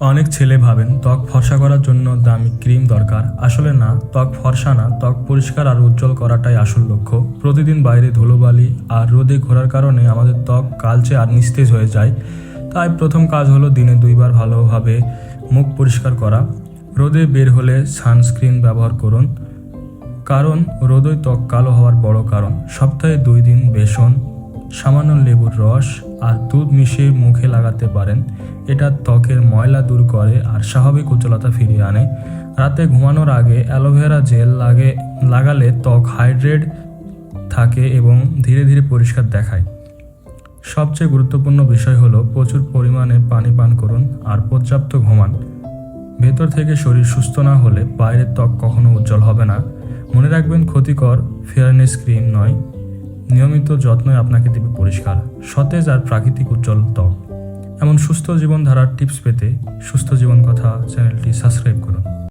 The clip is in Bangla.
অনেক ছেলে ভাবেন ত্বক ফর্সা করার জন্য দামি ক্রিম দরকার। আসলে না, ত্বক ফর্সা না, ত্বক পরিষ্কার আর উজ্জ্বল করাটাই আসল লক্ষ্য। প্রতিদিন বাইরে ধুলোবালি আর রোদে ঘোরার কারণে আমাদের ত্বক কালচে আর নিস্তেজ হয়ে যায়। তাই প্রথম কাজ হলো দিনে 2 বার ভালোভাবে মুখ পরিষ্কার করা। রোদে বের হলে সানস্ক্রিন ব্যবহার করুন, কারণ রোদই ত্বক কালো হওয়ার বড় কারণ। সপ্তাহে 2 দিন বেসন, সামান্য লেবুর রস আর দুধ মিশিয়ে মুখে লাগাতে পারেন। এটা ত্বকের ময়লা দূর করে আর স্বাভাবিক উজ্জ্বলতা ফিরিয়ে আনে। রাতে ঘুমানোর আগে অ্যালোভেরা জেল লাগালে ত্বক হাইড্রেট থাকে এবং ধীরে ধীরে পরিষ্কার দেখায়। সবচেয়ে গুরুত্বপূর্ণ বিষয় হলো প্রচুর পরিমাণে পানি পান করুন আর পর্যাপ্ত ঘুমান। ভেতর থেকে শরীর সুস্থ না হলে বাইরের ত্বক কখনো উজ্জ্বল হবে না। মনে রাখবেন, ক্ষতিকর ফেয়ারনেস ক্রিম নয়, নিয়মিত যত্নই আপনাকে দেবে পরিষ্কার, সতেজ আর প্রাকৃতিক উজ্জ্বল ত্বক। এমন সুস্থ জীবনধারার টিপস পেতে সুস্থ জীবন কথা চ্যানেলটি সাবস্ক্রাইব করুন।